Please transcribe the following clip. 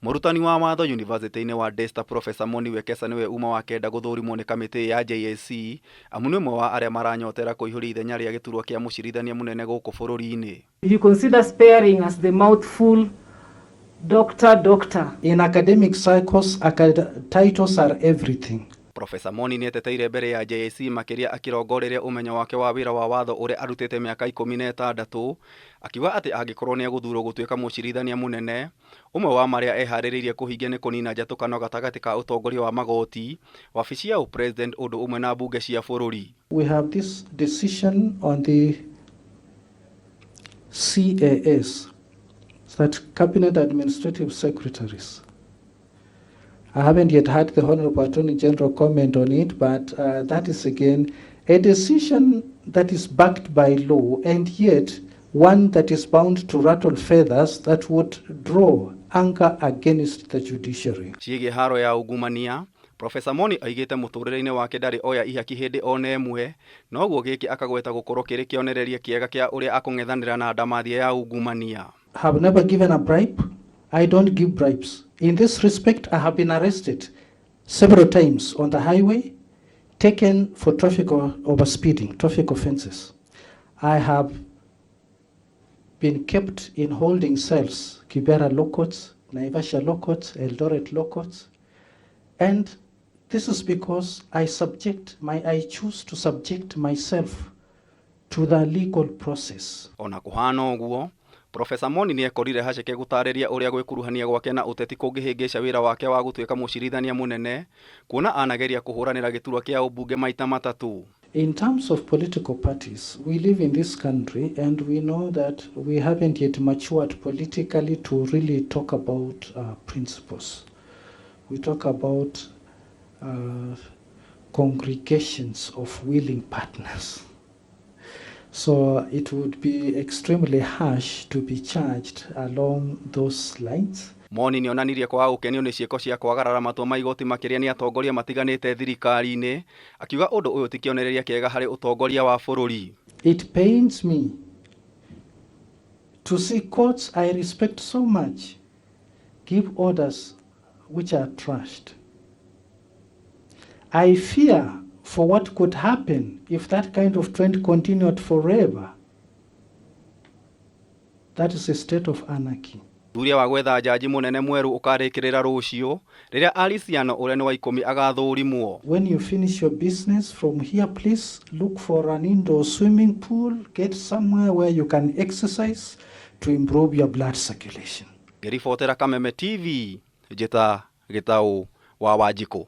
Murutani wa watho University-ini wa Daystar Professa Moni Wekesa niwe uma wa kenda guthurimwo ni kamiti ya JSC amu ni umwe wa aria maranyotera kuihuri ithenya ria giturwa kia mucirithania munene guku bururi-ini. You consider sparing as the mouthful doctor. In academic cycles, titles are everything. Professa Moni nieteteire mbere ya JSC makiria akirongoreria umenyo wake wa wira wa watho uria arutite miaka 16 akiuga ati angikorwo ni aguthurwo gutuika mucirithania munene umwe wa maria ehaririirie kuhingia ni kunina njatukana gatagati ka utongoria wa magoti wabici ya president undu umwe na mbunge cia bururi. We have this decision on the CAS, that Cabinet Administrative Secretaries. I haven't yet had the Honorable Attorney General comment on it, but that is again a decision that is backed by law, and yet one that is bound to rattle feathers that would draw anger against the judiciary. Ciige haro ya ungumania, Professa Moni aigite muturire-ini wake ndari oya ihaki hindi ona emwe, noguo giki akagweta gukorwo kiri kionereria kiega kia uria akungethanira na ndamathia ya ungumania. Have never given a bribe. I don't give bribes. In this respect, I have been arrested several times on the highway, taken for traffic overspeeding, traffic offenses. I have been kept in holding cells, Kibera low courts, Naivasha low courts, Eldoret low courts, and this is because I choose to subject myself to the legal process. Ona kuhana uguo, Professa Moni ni ekorire haceke gutariria uria gwikuruhania gwake na uteti kungihingisha wira wake wa gutuika mucirithania munene kuona anageria kuhuranira giturwa kia ubunge maita matatu. In terms of political parties, we live in this country and we know that we haven't yet matured politically to really talk about principles. We talk about congregations of willing partners. So it would be extremely harsh to be charged along those lines. Moni ni onanirie kwa ukenio ni cieko cia kwagarara matua maigoti makiria ni atongoria matiganite thirikari-ini akiuga undu uyu ti kionereria kiega hari utongoria wa bururi. It pains me to see courts I respect so much give orders which are trashed. I fear for what could happen if that kind of trend continued forever. That is a state of anarchy. Uria wa gwetha jaji munene mweru ukarikirira rucio riria Aliciano uria ni wa 10 agathurimwo. When you finish your business from here, please look for an indoor swimming pool, get somewhere where you can exercise to improve your blood circulation. Gerifotera Kameme TV, jeta gitau wa wajiko.